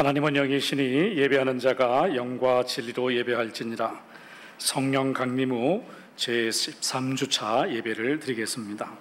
하나님은 영이시니 예배하는 자가 영과 진리로 예배할지니라. 성령 강림 후 제13주차 예배를 드리겠습니다.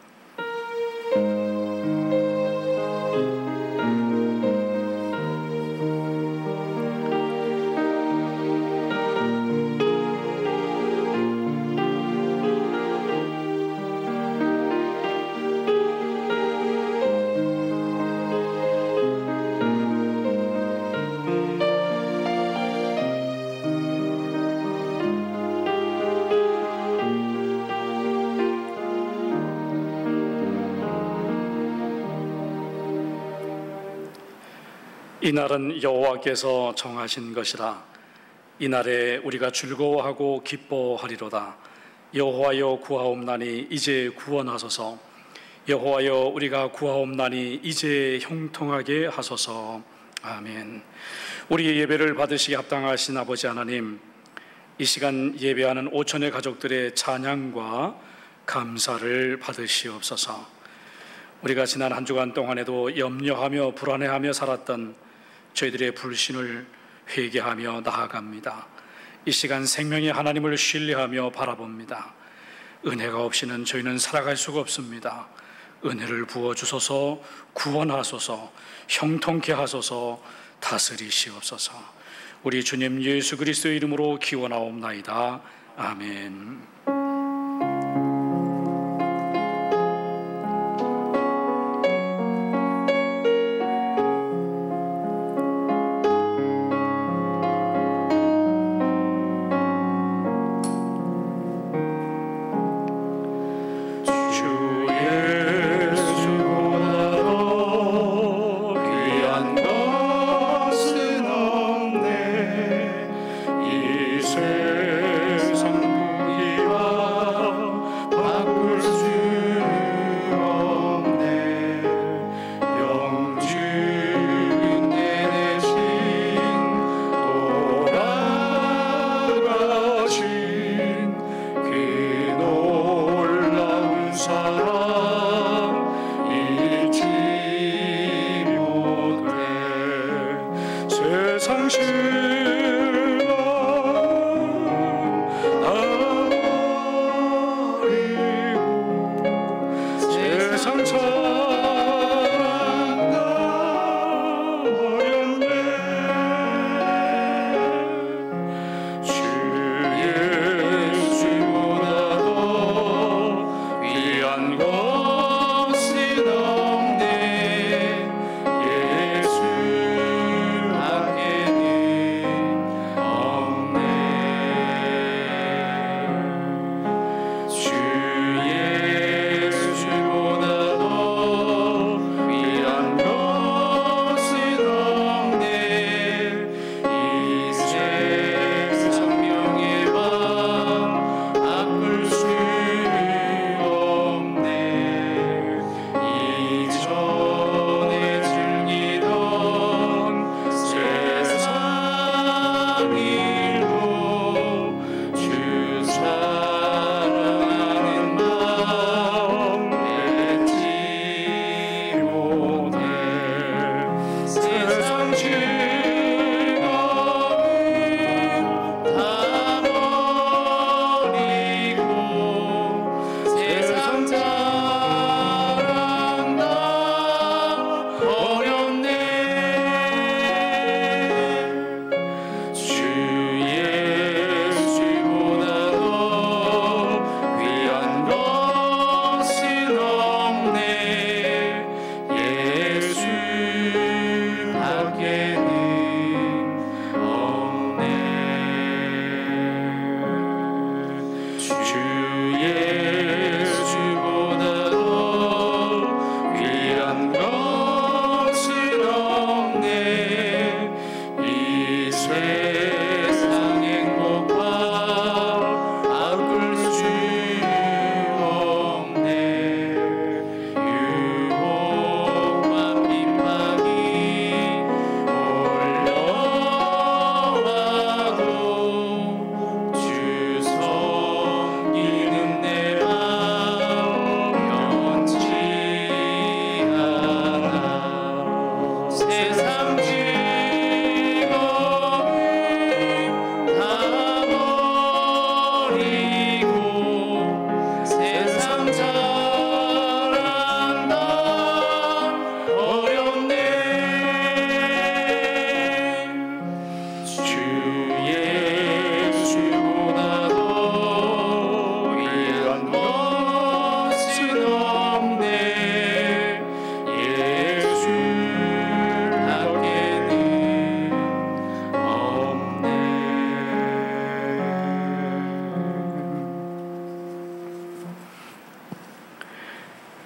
이날은 여호와께서 정하신 것이라. 이날에 우리가 즐거워하고 기뻐하리로다. 여호와여 구하옵나니 이제 구원하소서. 여호와여 우리가 구하옵나니 이제 형통하게 하소서. 아멘. 우리의 예배를 받으시기 합당하신 아버지 하나님, 이 시간 예배하는 5천의 가족들의 찬양과 감사를 받으시옵소서. 우리가 지난 한 주간 동안에도 염려하며 불안해하며 살았던 저희들의 불신을 회개하며 나아갑니다. 이 시간 생명의 하나님을 신뢰하며 바라봅니다. 은혜가 없이는 저희는 살아갈 수가 없습니다. 은혜를 부어주소서, 구원하소서, 형통케 하소서, 다스리시옵소서. 우리 주님 예수 그리스도의 이름으로 기원하옵나이다. 아멘. 세상 무기와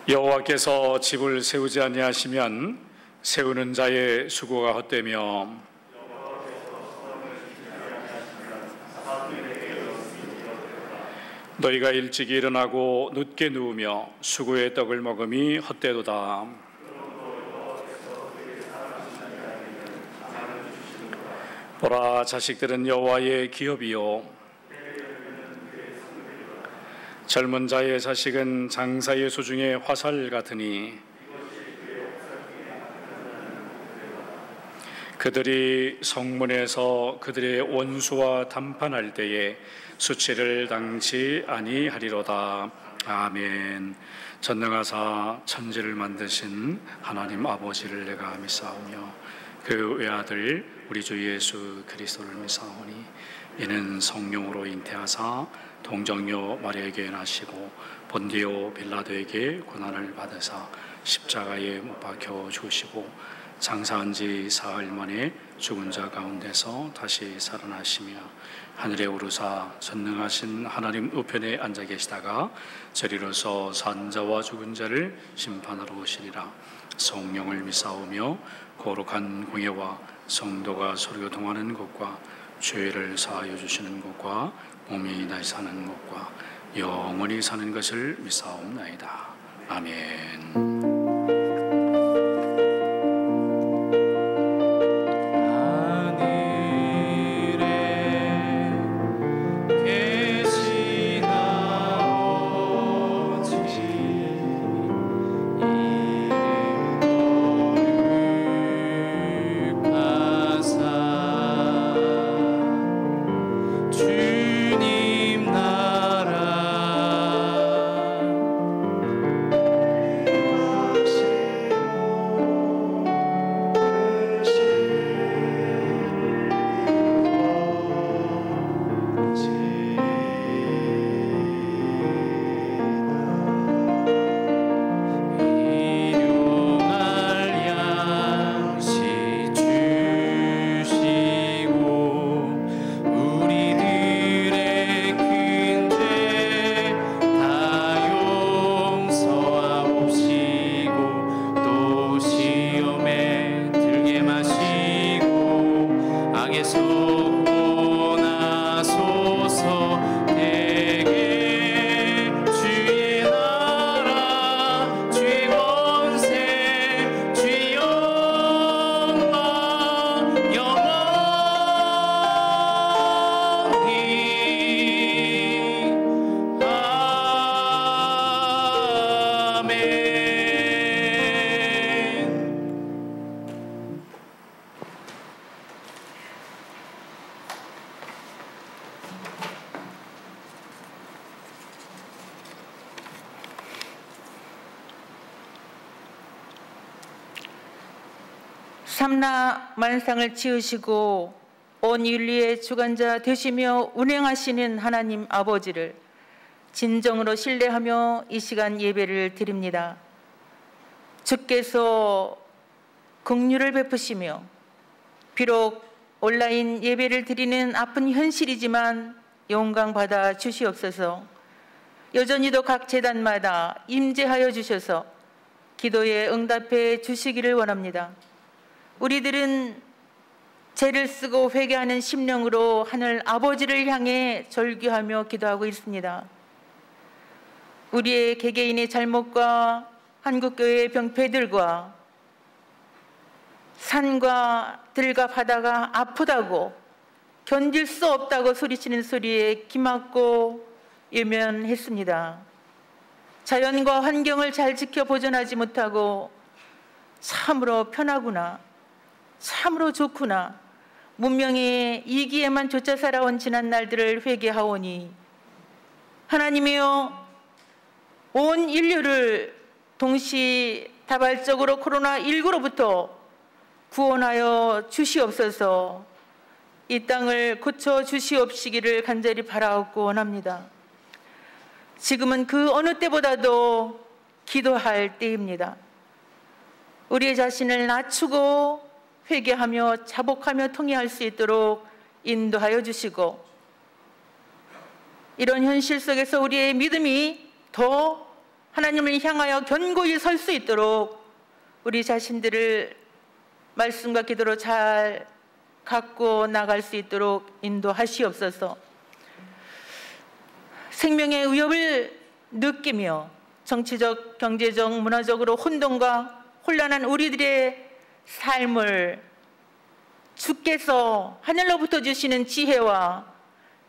여호와께서 집을 세우지 아니하시면 세우는 자의 수고가 헛되며 너희가 일찍 일어나고 늦게 누우며 수고의 떡을 먹음이 헛되도다. 보라, 자식들은 여호와의 기업이요 젊은 자의 자식은 장사의 수중의 화살 같으니 그들이 성문에서 그들의 원수와 담판할 때에 수치를 당치 아니하리로다. 아멘. 전능하사 천지를 만드신 하나님 아버지를 내가 믿사오며 그 외아들 우리 주 예수 그리스도를 믿사오니 이는 성령으로 잉태하사 동정녀 마리아에게 나시고 본디오 빌라도에게 고난을 받으사 십자가에 못 박혀 죽으시고 장사한 지 사흘 만에 죽은 자 가운데서 다시 살아나시며 하늘에 오르사 전능하신 하나님 우편에 앉아 계시다가 저리로서 산 자와 죽은 자를 심판하러 오시리라. 성령을 믿사오며 거룩한 공예와 성도가 서로 교통하는 것과 죄를 사하여 주시는 것과 몸이 다시 사는 것과 영원히 사는 것을 믿사옵나이다. 아멘. 삼라 만상을 지으시고 온 인류의 주관자 되시며 운행하시는 하나님 아버지를 진정으로 신뢰하며 이 시간 예배를 드립니다. 주께서 긍휼을 베푸시며 비록 온라인 예배를 드리는 아픈 현실이지만 영광받아 주시옵소서. 여전히도 각 재단마다 임재하여 주셔서 기도에 응답해 주시기를 원합니다. 우리들은 죄를 쓰고 회개하는 심령으로 하늘 아버지를 향해 절규하며 기도하고 있습니다. 우리의 개개인의 잘못과 한국교회의 병폐들과 산과 들과 바다가 아프다고 견딜 수 없다고 소리치는 소리에 기막고 외면했습니다. 자연과 환경을 잘 지켜 보존하지 못하고 참으로 편하구나, 참으로 좋구나, 문명의 이기에만 쫓아 살아온 지난 날들을 회개하오니 하나님이여, 온 인류를 동시다발적으로 코로나19로부터 구원하여 주시옵소서. 이 땅을 고쳐 주시옵시기를 간절히 바라옵고 원합니다. 지금은 그 어느 때보다도 기도할 때입니다. 우리의 자신을 낮추고 회개하며 자복하며 통회할 수 있도록 인도하여 주시고, 이런 현실 속에서 우리의 믿음이 더 하나님을 향하여 견고히 설 수 있도록 우리 자신들을 말씀과 기도로 잘 갖고 나갈 수 있도록 인도하시옵소서. 생명의 위협을 느끼며 정치적, 경제적, 문화적으로 혼돈과 혼란한 우리들의 삶을 주께서 하늘로부터 주시는 지혜와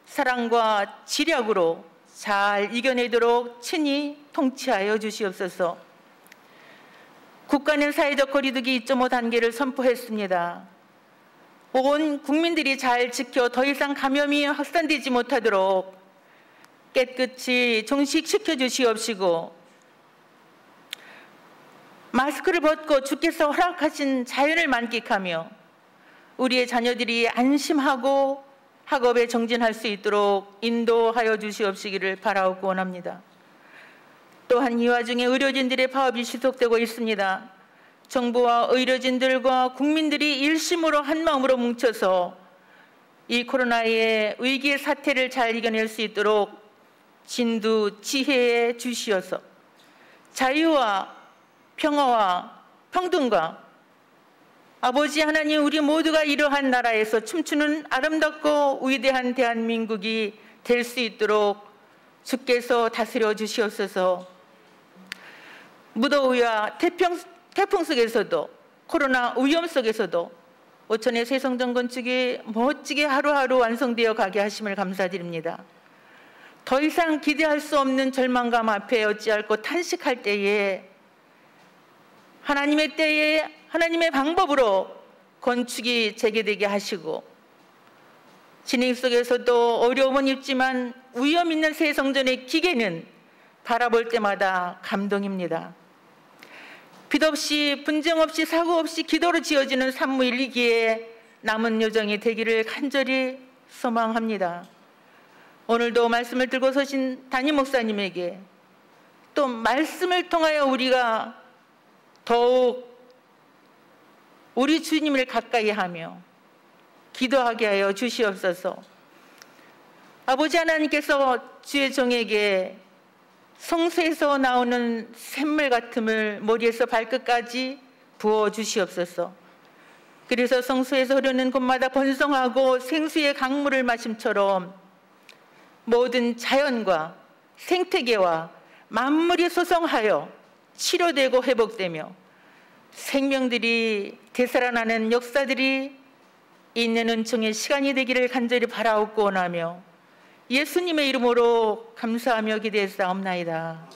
사랑과 지략으로 잘 이겨내도록 친히 통치하여 주시옵소서. 국가는 사회적 거리두기 2.5 단계를 선포했습니다. 온 국민들이 잘 지켜 더 이상 감염이 확산되지 못하도록 깨끗이 종식시켜 주시옵시고, 마스크를 벗고 주께서 허락하신 자연을 만끽하며 우리의 자녀들이 안심하고 학업에 정진할 수 있도록 인도하여 주시옵시기를 바라옵고 원합니다. 또한 이 와중에 의료진들의 파업이 지속되고 있습니다. 정부와 의료진들과 국민들이 일심으로 한마음으로 뭉쳐서 이 코로나의 위기의 사태를 잘 이겨낼 수 있도록 진두 지혜에 주시어서 자유와 평화와 평등과 아버지 하나님, 우리 모두가 이러한 나라에서 춤추는 아름답고 위대한 대한민국이 될 수 있도록 주께서 다스려 주시옵소서. 무더위와 태풍 속에서도, 코로나 위험 속에서도 오천의 새성전 건축이 멋지게 하루하루 완성되어 가게 하심을 감사드립니다. 더 이상 기대할 수 없는 절망감 앞에 어찌할꼬 탄식할 때에 하나님의 때에 하나님의 방법으로 건축이 재개되게 하시고, 진행 속에서도 어려움은 있지만 위험 있는 새 성전의 기계는 바라볼 때마다 감동입니다. 빛 없이 분쟁 없이 사고 없이 기도로 지어지는 산무일기에 남은 여정이 되기를 간절히 소망합니다. 오늘도 말씀을 들고 서신 담임 목사님에게 또 말씀을 통하여 우리가 더욱 우리 주님을 가까이 하며 기도하게 하여 주시옵소서. 아버지 하나님께서 주의 종에게 성소에서 나오는 샘물 같음을 머리에서 발끝까지 부어 주시옵소서. 그래서 성소에서 흐르는 곳마다 번성하고 생수의 강물을 마심처럼 모든 자연과 생태계와 만물이 소성하여 치료되고 회복되며 생명들이 되살아나는 역사들이 있는 은총의 시간이 되기를 간절히 바라옵고 원하며 예수님의 이름으로 감사하며 기대했사옵나이다.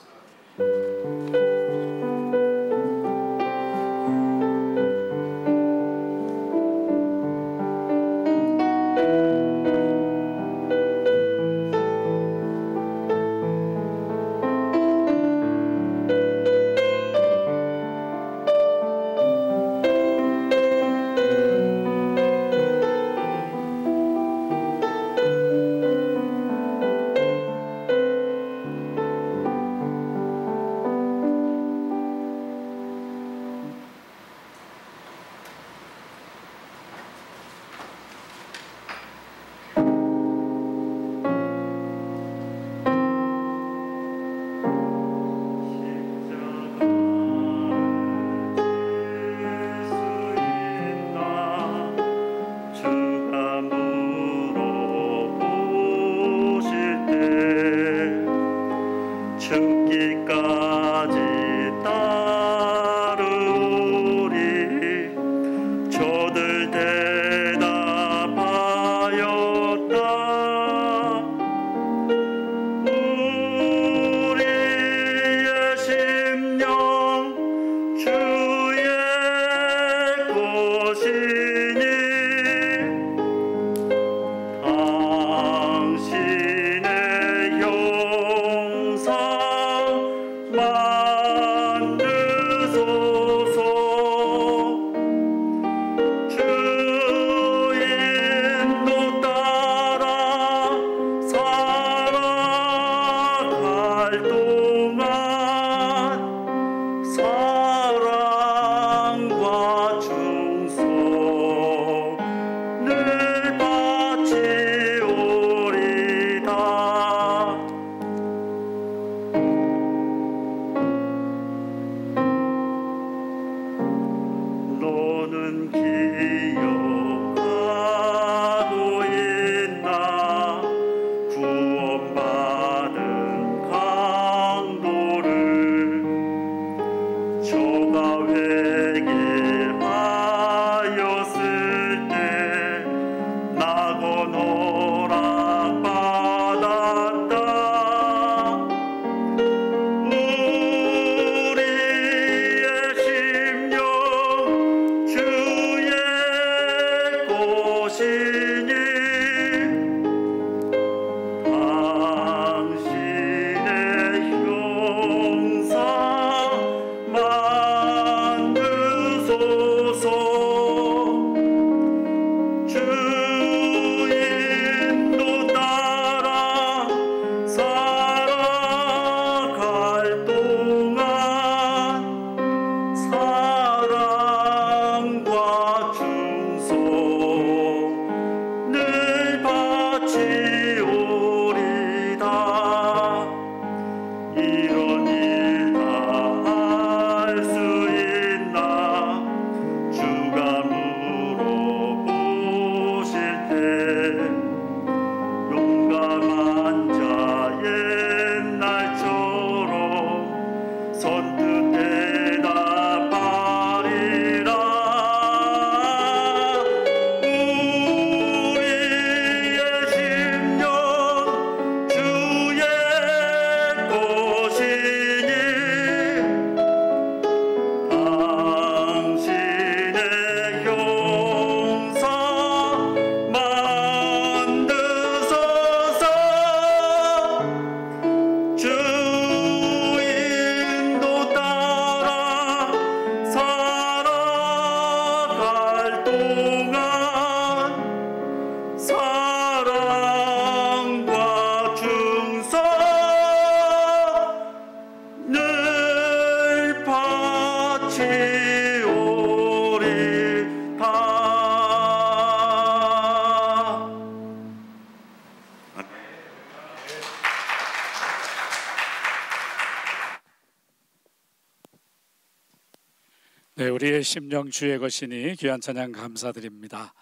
네, 우리의 심령 주의 것이니 귀한 찬양 감사드립니다.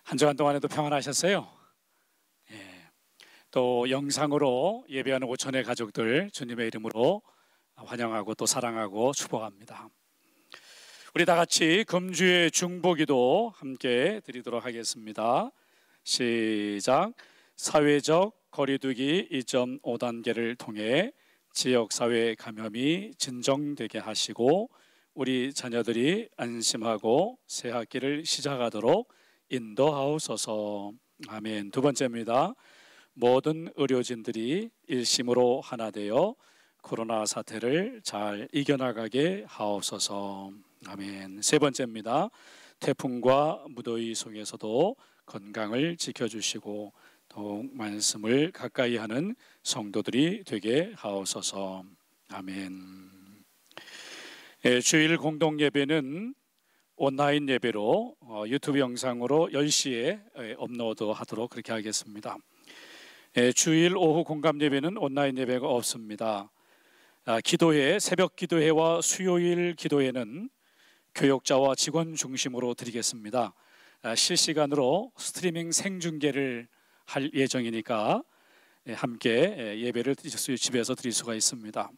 한 주간 동안에도 평안하셨어요? 예. 또 영상으로 예배하는 5천의 가족들 주님의 이름으로 환영하고 또 사랑하고 축복합니다. 우리 다 같이 금주의 중보기도 함께 드리도록 하겠습니다. 시작. 사회적 거리두기 2.5단계를 통해 지역사회 감염이 진정되게 하시고 우리 자녀들이 안심하고 새 학기를 시작하도록 인도하옵소서. 아멘. 두 번째입니다. 모든 의료진들이 일심으로 하나 되어 코로나 사태를 잘 이겨나가게 하옵소서. 아멘. 세 번째입니다. 태풍과 무더위 속에서도 건강을 지켜주시고 더욱 말씀을 가까이 하는 성도들이 되게 하옵소서. 아멘. 주일 공동 예배는 온라인 예배로 유튜브 영상으로 10시에 업로드 하도록 그렇게 하겠습니다. 주일 오후 공감 예배는 온라인 예배가 없습니다. 기도회, 새벽 기도회와 수요일 기도회는 교역자와 직원 중심으로 드리겠습니다. 실시간으로 스트리밍 생중계를 할 예정이니까 함께 예배를 집에서 드릴 수가 있습니다.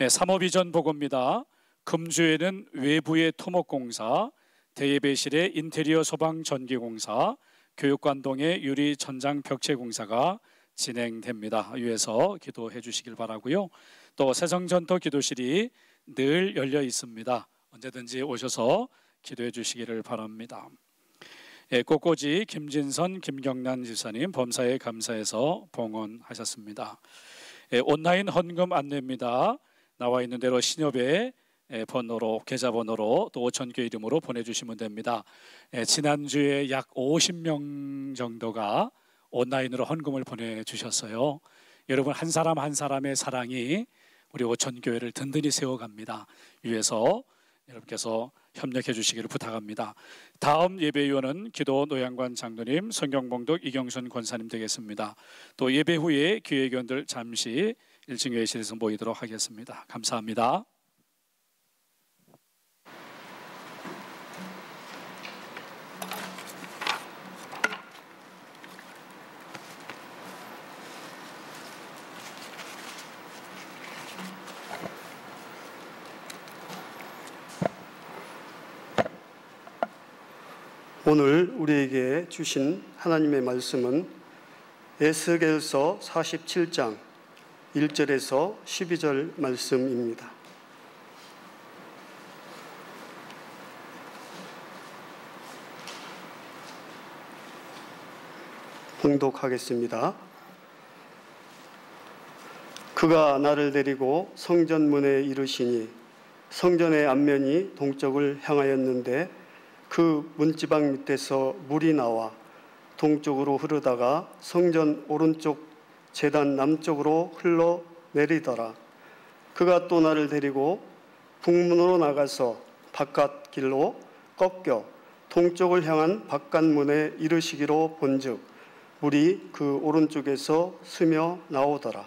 사모비전 보고입니다. 금주에는 외부의 토목공사, 대예배실의 인테리어 소방 전기공사, 교육관동의 유리 천장 벽체 공사가 진행됩니다. 위에서 기도해 주시길 바라고요. 또 새성전도 기도실이 늘 열려 있습니다. 언제든지 오셔서 기도해 주시기를 바랍니다. 꽃꽂이 김진선, 김경란 집사님 범사에 감사해서 봉헌하셨습니다. 온라인 헌금 안내입니다. 나와 있는 대로 신협의 번호로, 계좌번호로 또 5,000개 이름으로 보내주시면 됩니다. 지난주에 약 50명 정도가 온라인으로 헌금을 보내주셨어요. 여러분 한 사람 한 사람의 사랑이 우리 5,000교회를 든든히 세워갑니다. 위에서 여러분께서 협력해 주시기를 부탁합니다. 다음 예배위원은 기도 노양관 장로님, 성경봉독 이경순 권사님 되겠습니다. 또 예배 후에 기획위원들 잠시 1층 회의실에서 모이도록 하겠습니다. 감사합니다. 오늘 우리에게 주신 하나님의 말씀은 에스겔서 47장 1절에서 12절 말씀입니다. 봉독하겠습니다. 그가 나를 데리고 성전문에 이르시니 성전의 앞면이 동쪽을 향하였는데 그 문지방 밑에서 물이 나와 동쪽으로 흐르다가 성전 오른쪽 제단 남쪽으로 흘러내리더라. 그가 또 나를 데리고 북문으로 나가서 바깥 길로 꺾여 동쪽을 향한 바깥문에 이르시기로 본즉 물이 그 오른쪽에서 스며 나오더라.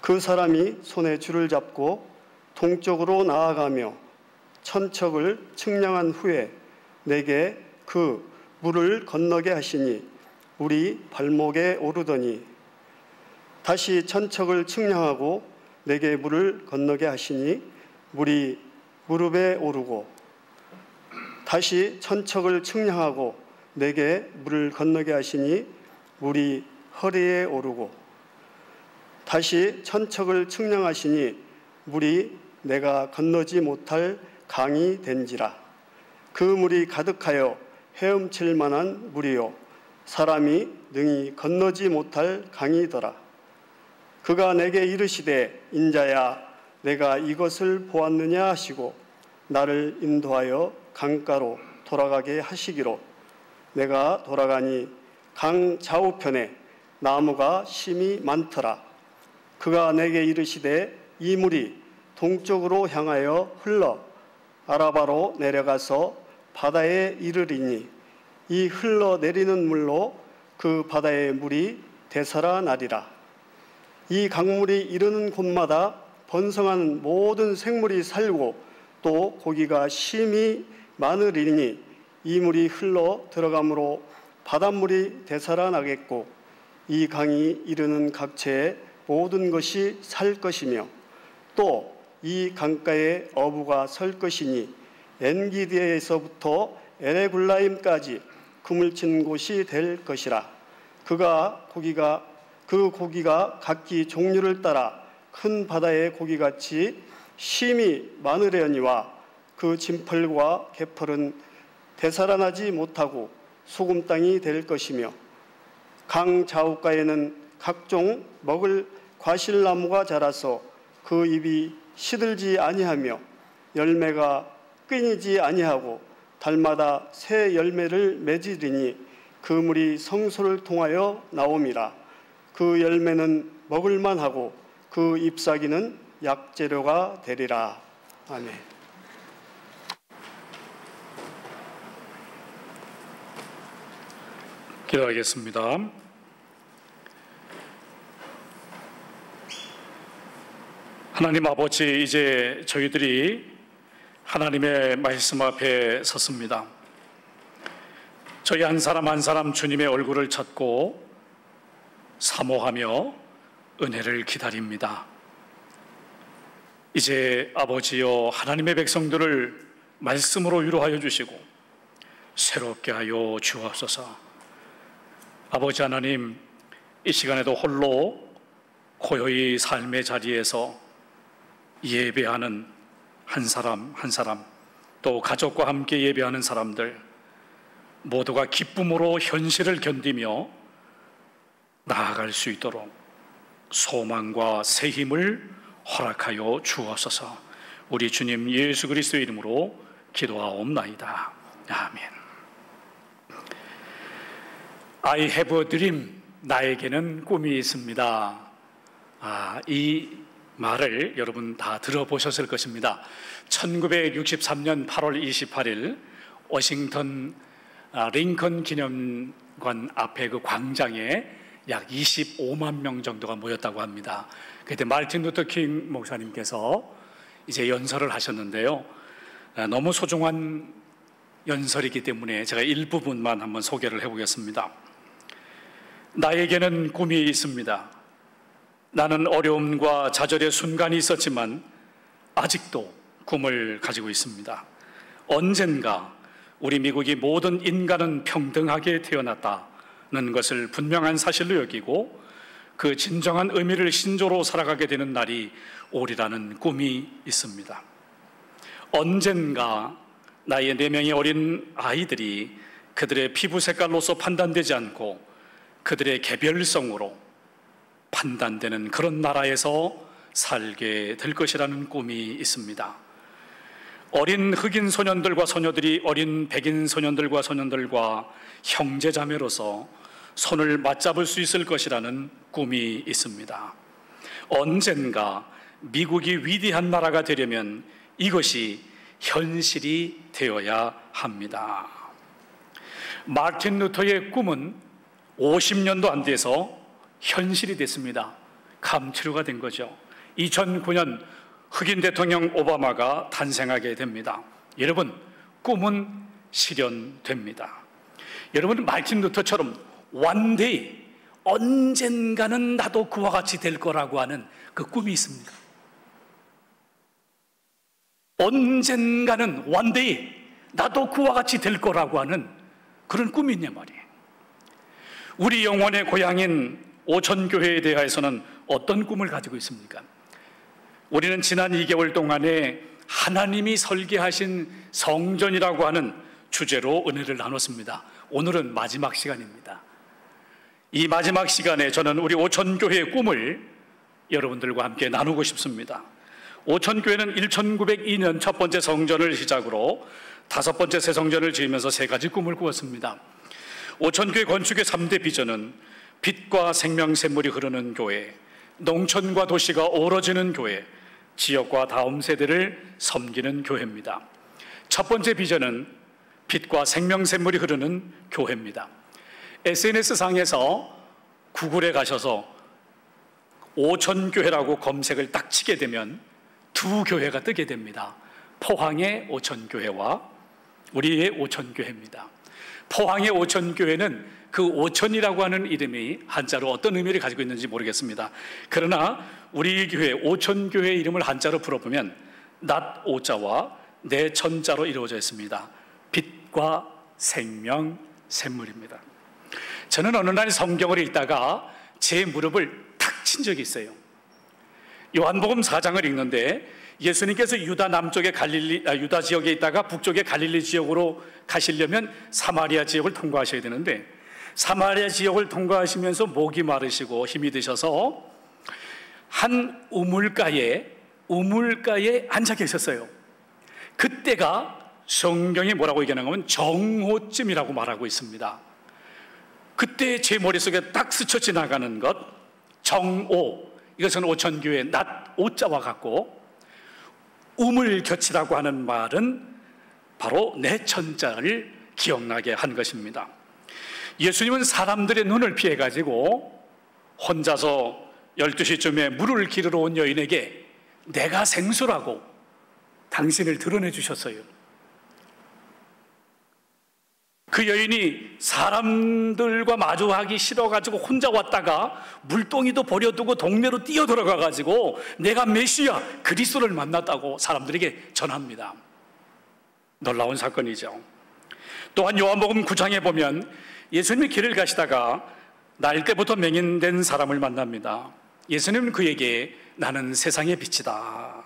그 사람이 손에 줄을 잡고 동쪽으로 나아가며 천척을 측량한 후에 내게 그 물을 건너게 하시니 물이 발목에 오르더니 다시 천척을 측량하고 내게 물을 건너게 하시니 물이 무릎에 오르고 다시 천척을 측량하고 내게 물을 건너게 하시니 물이 허리에 오르고 다시 천척을 측량하시니 물이 내가 건너지 못할 강이 된지라. 그 물이 가득하여 헤엄칠 만한 물이요 사람이 능히 건너지 못할 강이더라. 그가 내게 이르시되 인자야 내가 이것을 보았느냐 하시고 나를 인도하여 강가로 돌아가게 하시기로 내가 돌아가니 강 좌우편에 나무가 심이 많더라. 그가 내게 이르시되 이 물이 동쪽으로 향하여 흘러 아라바로 내려가서 바다에 이르리니 이 흘러내리는 물로 그 바다의 물이 되살아나리라. 이 강물이 이르는 곳마다 번성한 모든 생물이 살고 또 고기가 심히 많으리니 이 물이 흘러 들어가므로 바닷물이 되살아나겠고 이 강이 이르는 각처에 모든 것이 살 것이며 또 이 강가에 어부가 설 것이니 엔기디에서부터 에레굴라임까지 그물 친 곳이 될 것이라. 그 고기가 각기 종류를 따라 큰 바다의 고기같이 심히 많으려니와 그 진펄과 개펄은 되살아나지 못하고 소금 땅이 될 것이며 강 좌우가에는 각종 먹을 과실나무가 자라서 그 잎이 시들지 아니하며 열매가 끊이지 아니하고 달마다 새 열매를 맺으리니 그 물이 성소를 통하여 나옴이라. 그 열매는 먹을만하고 그 잎사귀는 약재료가 되리라. 아멘. 기도하겠습니다. 하나님 아버지, 이제 저희들이 하나님의 말씀 앞에 섰습니다. 저희 한 사람 한 사람 주님의 얼굴을 찾고 사모하며 은혜를 기다립니다. 이제 아버지여, 하나님의 백성들을 말씀으로 위로하여 주시고 새롭게 하여 주옵소서. 아버지 하나님, 이 시간에도 홀로 고요히 삶의 자리에서 예배하는 한 사람 한 사람, 또 가족과 함께 예배하는 사람들 모두가 기쁨으로 현실을 견디며 나아갈 수 있도록 소망과 새 힘을 허락하여 주옵소서. 우리 주님 예수 그리스도의 이름으로 기도하옵나이다. 아멘. I have a dream. 나에게는 꿈이 있습니다. 이 말을 여러분 다 들어보셨을 것입니다. 1963년 8월 28일 워싱턴 링컨 기념관 앞에 그 광장에 약 25만 명 정도가 모였다고 합니다. 그때 마르틴 루터 킹 목사님께서 이제 연설을 하셨는데요. 너무 소중한 연설이기 때문에 제가 일부분만 한번 소개를 해보겠습니다. 나에게는 꿈이 있습니다. 나는 어려움과 좌절의 순간이 있었지만 아직도 꿈을 가지고 있습니다. 언젠가 우리 미국이 모든 인간은 평등하게 태어났다는 것을 분명한 사실로 여기고 그 진정한 의미를 신조로 살아가게 되는 날이 오리라는 꿈이 있습니다. 언젠가 나의 4명의 어린 아이들이 그들의 피부 색깔로서 판단되지 않고 그들의 개별성으로 판단되는 그런 나라에서 살게 될 것이라는 꿈이 있습니다. 어린 흑인 소년들과 소녀들이 어린 백인 소년들과 소년들과 형제자매로서 손을 맞잡을 수 있을 것이라는 꿈이 있습니다. 언젠가 미국이 위대한 나라가 되려면 이것이 현실이 되어야 합니다. 마틴 루터의 꿈은 50년도 안 돼서 현실이 됐습니다. 감치료가 된 거죠. 2009년 흑인 대통령 오바마가 탄생하게 됩니다. 여러분, 꿈은 실현됩니다. 여러분, 마틴 루터처럼 one day, 언젠가는 나도 그와 같이 될 거라고 하는 그 꿈이 있습니다. 언젠가는 one day, 나도 그와 같이 될 거라고 하는 그런 꿈이 있냐 말이에요. 우리 영혼의 고향인 오천교회에 대해서는 어떤 꿈을 가지고 있습니까? 우리는 지난 2개월 동안에 하나님이 설계하신 성전이라고 하는 주제로 은혜를 나눴습니다. 오늘은 마지막 시간입니다. 이 마지막 시간에 저는 우리 오천교회의 꿈을 여러분들과 함께 나누고 싶습니다. 오천교회는 1902년 첫 번째 성전을 시작으로 5번째 새 성전을 지으면서 3가지 꿈을 꾸었습니다. 오천교회 건축의 3대 비전은 빛과 생명샘물이 흐르는 교회, 농촌과 도시가 어우러지는 교회, 지역과 다음 세대를 섬기는 교회입니다. 첫 번째 비전은 빛과 생명샘물이 흐르는 교회입니다. SNS상에서 구글에 가셔서 오천교회라고 검색을 딱 치게 되면 2 교회가 뜨게 됩니다. 포항의 오천교회와 우리의 오천교회입니다. 포항의 오천교회는 그 오천이라고 하는 이름이 한자로 어떤 의미를 가지고 있는지 모르겠습니다. 그러나 우리 교회 오천교회 이름을 한자로 풀어보면 낫 오자와 내 천자로 이루어져 있습니다. 빛과 생명, 샘물입니다. 저는 어느 날 성경을 읽다가 제 무릎을 탁 친 적이 있어요. 요한복음 4장을 읽는데 예수님께서 유다 남쪽의 유다 지역에 있다가 북쪽의 갈릴리 지역으로 가시려면 사마리아 지역을 통과하셔야 되는데, 사마리아 지역을 통과하시면서 목이 마르시고 힘이 드셔서 한 우물가에 앉아 계셨어요. 그때가 성경이 뭐라고 얘기하냐면 정오쯤이라고 말하고 있습니다. 그때 제 머릿속에 딱 스쳐 지나가는 것, 정오, 이것은 오천교회 낫 오자와 같고, 우물곁이라고 하는 말은 바로 내 천자를 기억나게 한 것입니다. 예수님은 사람들의 눈을 피해가지고 혼자서 12시쯤에 물을 기르러 온 여인에게 내가 생수라고 당신을 드러내 주셨어요. 그 여인이 사람들과 마주하기 싫어가지고 혼자 왔다가 물동이도 버려두고 동네로 뛰어들어가가지고 내가 메시아 그리스도를 만났다고 사람들에게 전합니다. 놀라운 사건이죠. 또한 요한복음 9장에 보면 예수님이 길을 가시다가 날 때부터 맹인된 사람을 만납니다. 예수님은 그에게 나는 세상의 빛이다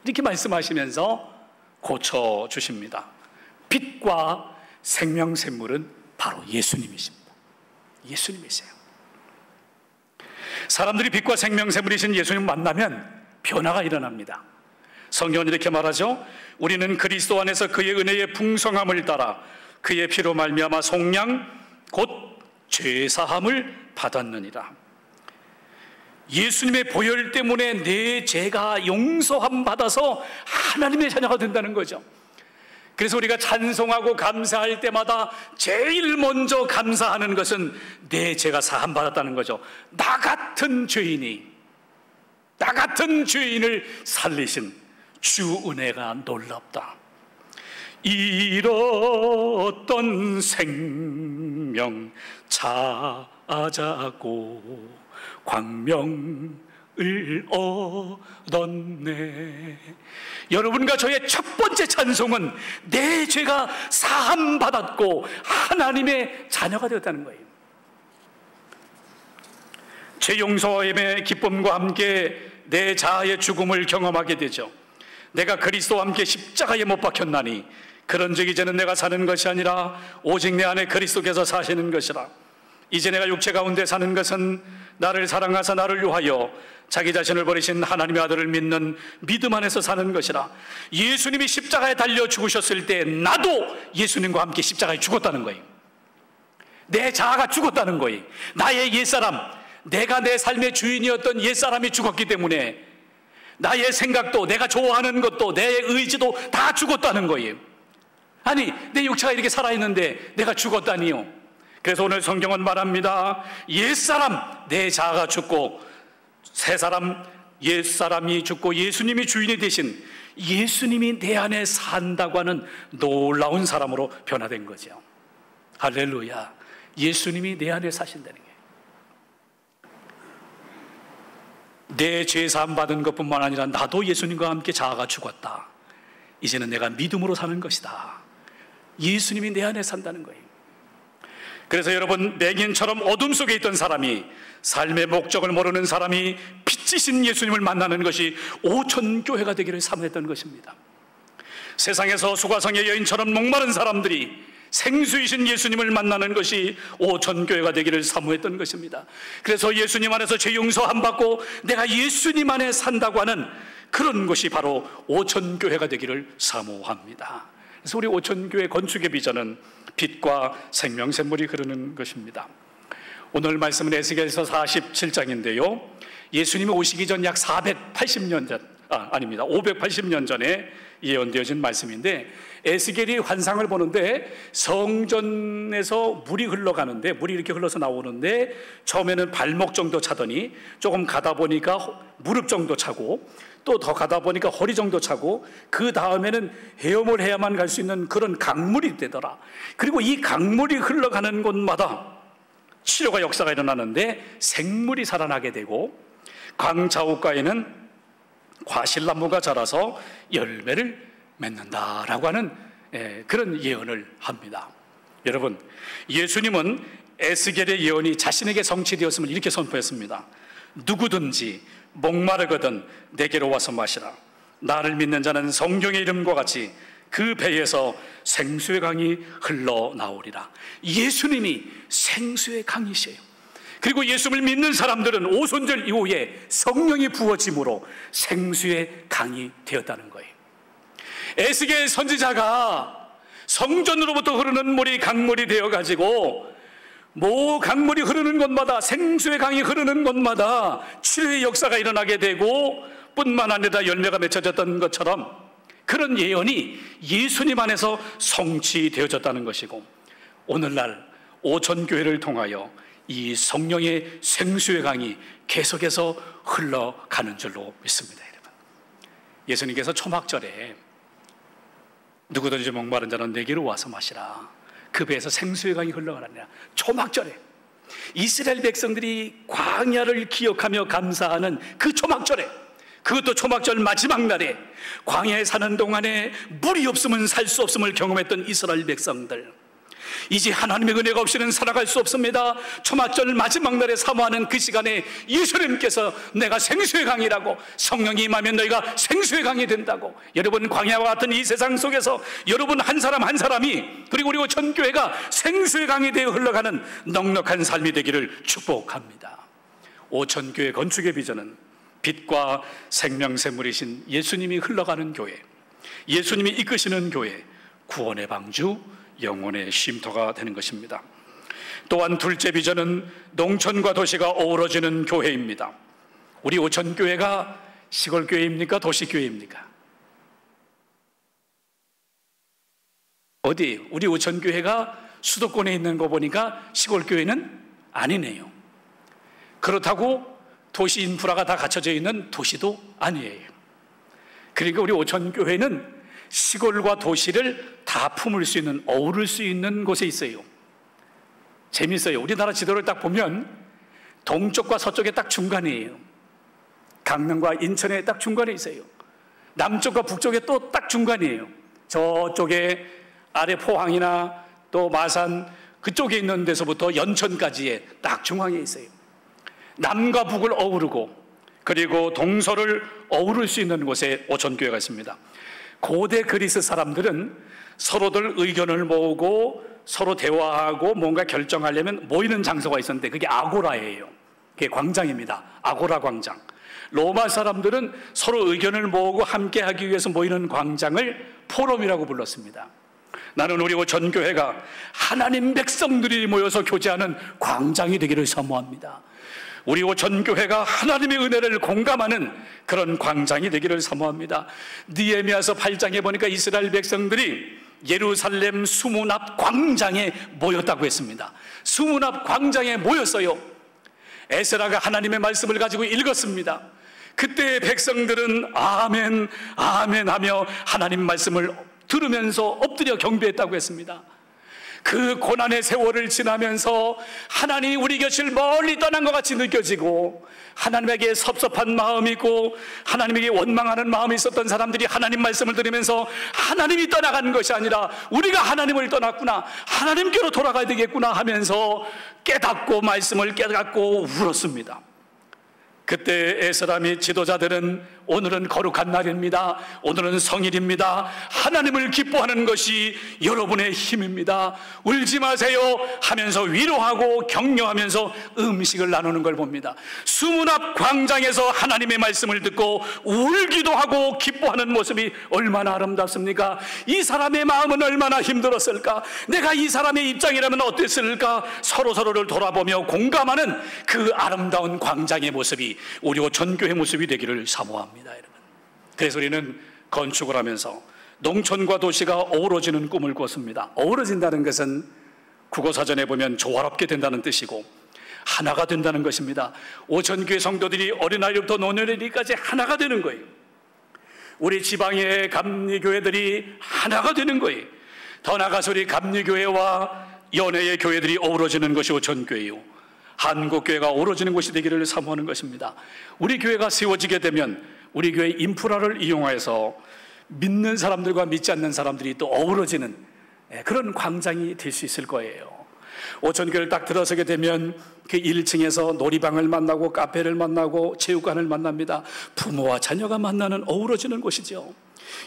이렇게 말씀하시면서 고쳐주십니다. 빛과 생명샘물은 바로 예수님이십니다. 예수님이세요. 사람들이 빛과 생명샘물이신 예수님 만나면 변화가 일어납니다. 성경은 이렇게 말하죠. 우리는 그리스도 안에서 그의 은혜의 풍성함을 따라 그의 피로 말미암아 속량 곧 죄사함을 받았느니라. 예수님의 보혈 때문에 내 죄가 용서함 받아서 하나님의 자녀가 된다는 거죠. 그래서 우리가 찬송하고 감사할 때마다 제일 먼저 감사하는 것은 내 죄가 사함 받았다는 거죠. 나 같은 죄인을 살리신 주 은혜가 놀랍다. 잃었던 생명 찾아고 광명을 얻었네. 여러분과 저의 첫 번째 찬송은 내 죄가 사함 받았고 하나님의 자녀가 되었다는 거예요. 죄 용서의 기쁨과 함께 내 자아의 죽음을 경험하게 되죠. 내가 그리스도와 함께 십자가에 못 박혔나니 그런즉 이제는 내가 사는 것이 아니라 오직 내 안에 그리스도께서 사시는 것이라. 이제 내가 육체 가운데 사는 것은 나를 사랑하사 나를 위하여 자기 자신을 버리신 하나님의 아들을 믿는 믿음 안에서 사는 것이라. 예수님이 십자가에 달려 죽으셨을 때 나도 예수님과 함께 십자가에 죽었다는 거예요. 내 자아가 죽었다는 거예요. 나의 옛사람, 내가 내 삶의 주인이었던 옛사람이 죽었기 때문에 나의 생각도, 내가 좋아하는 것도, 내 의지도 다 죽었다는 거예요. 아니, 내 육체가 이렇게 살아있는데 내가 죽었다니요. 그래서 오늘 성경은 말합니다. 옛사람, 내 자아가 죽고 새사람, 옛사람이 죽고 예수님이 주인이 되신 예수님이 내 안에 산다고 하는 놀라운 사람으로 변화된 거죠. 할렐루야. 예수님이 내 안에 사신다는 게, 내 죄 사함 받은 것뿐만 아니라 나도 예수님과 함께 자아가 죽었다. 이제는 내가 믿음으로 사는 것이다. 예수님이 내 안에 산다는 거예요. 그래서 여러분, 맹인처럼 어둠 속에 있던 사람이, 삶의 목적을 모르는 사람이 빛이신 예수님을 만나는 것이 오천교회가 되기를 사모했던 것입니다. 세상에서 수가성의 여인처럼 목마른 사람들이 생수이신 예수님을 만나는 것이 오천교회가 되기를 사모했던 것입니다. 그래서 예수님 안에서 죄 용서함 받고 내가 예수님 안에 산다고 하는 그런 것이 바로 오천교회가 되기를 사모합니다. 그래서 우리 오천교회 건축의 비전은 빛과 생명샘물이 흐르는 것입니다. 오늘 말씀은 에스겔서 47장인데요 예수님이 오시기 전 약 580년 전에 예언되어진 말씀인데, 에스겔이 환상을 보는데 성전에서 물이 흘러가는데, 물이 이렇게 흘러서 나오는데 처음에는 발목 정도 차더니 조금 가다 보니까 무릎 정도 차고 또 더 가다 보니까 허리 정도 차고 그 다음에는 헤엄을 해야만 갈 수 있는 그런 강물이 되더라. 그리고 이 강물이 흘러가는 곳마다 치료가 역사가 일어나는데 생물이 살아나게 되고 광자옥가에는 과실나무가 자라서 열매를 맺는다라고 하는 그런 예언을 합니다. 여러분, 예수님은 에스겔의 예언이 자신에게 성취되었음을 이렇게 선포했습니다. 누구든지 목마르거든 내게로 와서 마시라. 나를 믿는 자는 성경의 이름과 같이 그 배에서 생수의 강이 흘러나오리라. 예수님이 생수의 강이세요. 그리고 예수를 믿는 사람들은 오순절 이후에 성령이 부어짐으로 생수의 강이 되었다는 거예요. 에스겔 선지자가 성전으로부터 흐르는 물이 강물이 되어가지고 강물이 흐르는 곳마다, 생수의 강이 흐르는 곳마다 치료의 역사가 일어나게 되고 뿐만 아니라 열매가 맺혀졌던 것처럼 그런 예언이 예수님 안에서 성취되어졌다는 것이고, 오늘날 오천교회를 통하여 이 성령의 생수의 강이 계속해서 흘러가는 줄로 믿습니다. 여러분, 예수님께서 초막절에 누구든지 목마른 자는 내게로 와서 마시라. 그 배에서 생수의 강이 흘러가느냐. 초막절에 이스라엘 백성들이 광야를 기억하며 감사하는 그 초막절에, 그것도 초막절 마지막 날에 광야에 사는 동안에 물이 없으면 살 수 없음을 경험했던 이스라엘 백성들, 이제 하나님의 은혜가 없이는 살아갈 수 없습니다. 초막절 마지막 날에 사모하는 그 시간에 예수님께서 내가 생수의 강이라고, 성령이 임하면 너희가 생수의 강이 된다고. 여러분, 광야와 같은 이 세상 속에서 여러분 한 사람 한 사람이, 그리고 우리 오천교회가 생수의 강이 되어 흘러가는 넉넉한 삶이 되기를 축복합니다. 오천교회 건축의 비전은 빛과 생명샘물이신 예수님이 흘러가는 교회, 예수님이 이끄시는 교회, 구원의 방주, 영혼의 쉼터가 되는 것입니다. 또한 둘째 비전은 농촌과 도시가 어우러지는 교회입니다. 우리 오천교회가 시골교회입니까? 도시교회입니까? 어디? 우리 오천교회가 수도권에 있는 거 보니까 시골교회는 아니네요. 그렇다고 도시 인프라가 다 갖춰져 있는 도시도 아니에요. 그러니까 우리 오천교회는 시골과 도시를 다 품을 수 있는, 어우를 수 있는 곳에 있어요. 재밌어요. 우리나라 지도를 딱 보면 동쪽과 서쪽에 딱 중간이에요. 강릉과 인천에 딱 중간에 있어요. 남쪽과 북쪽에 또 딱 중간이에요. 저쪽에 아래 포항이나 또 마산 그쪽에 있는 데서부터 연천까지의 딱 중앙에 있어요. 남과 북을 어우르고 그리고 동서를 어우를 수 있는 곳에 오천교회가 있습니다. 고대 그리스 사람들은 서로들 의견을 모으고 서로 대화하고 뭔가 결정하려면 모이는 장소가 있었는데 그게 아고라예요. 그게 광장입니다. 아고라 광장. 로마 사람들은 서로 의견을 모으고 함께하기 위해서 모이는 광장을 포럼이라고 불렀습니다. 나는 우리 오천교회가 하나님 백성들이 모여서 교제하는 광장이 되기를 사모합니다. 우리 오천교회가 하나님의 은혜를 공감하는 그런 광장이 되기를 사모합니다. 느헤미야서 8장에 보니까 이스라엘 백성들이 예루살렘 수문 앞 광장에 모였다고 했습니다. 수문 앞 광장에 모였어요. 에스라가 하나님의 말씀을 가지고 읽었습니다. 그때 백성들은 아멘 아멘 하며 하나님 말씀을 들으면서 엎드려 경배했다고 했습니다. 그 고난의 세월을 지나면서 하나님이 우리 곁을 멀리 떠난 것 같이 느껴지고 하나님에게 섭섭한 마음이 있고 하나님에게 원망하는 마음이 있었던 사람들이 하나님 말씀을 들으면서 하나님이 떠나간 것이 아니라 우리가 하나님을 떠났구나, 하나님께로 돌아가야 되겠구나 하면서 깨닫고 말씀을 깨닫고 울었습니다. 그때 에스라 및 지도자들은 오늘은 거룩한 날입니다. 오늘은 성일입니다. 하나님을 기뻐하는 것이 여러분의 힘입니다. 울지 마세요 하면서 위로하고 격려하면서 음식을 나누는 걸 봅니다. 수문 앞 광장에서 하나님의 말씀을 듣고 울기도 하고 기뻐하는 모습이 얼마나 아름답습니까? 이 사람의 마음은 얼마나 힘들었을까? 내가 이 사람의 입장이라면 어땠을까? 서로서로를 돌아보며 공감하는 그 아름다운 광장의 모습이 우리 오천교회 모습이 되기를 사모합니다. 여러분. 그래서 우리는 건축을 하면서 농촌과 도시가 어우러지는 꿈을 꿨습니다. 어우러진다는 것은 국어사전에 보면 조화롭게 된다는 뜻이고 하나가 된다는 것입니다. 오천교회 성도들이 어린아이부터 노년이까지 하나가 되는 거예요. 우리 지방의 감리교회들이 하나가 되는 거예요. 더 나아가서 우리 감리교회와 연회의 교회들이 어우러지는 것이 오천교회요, 한국교회가 어우러지는 곳이 되기를 사모하는 것입니다. 우리 교회가 세워지게 되면 우리 교회 인프라를 이용해서 믿는 사람들과 믿지 않는 사람들이 또 어우러지는 그런 광장이 될 수 있을 거예요. 오천교회를 딱 들어서게 되면 그 1층에서 놀이방을 만나고 카페를 만나고 체육관을 만납니다. 부모와 자녀가 만나는 어우러지는 곳이죠.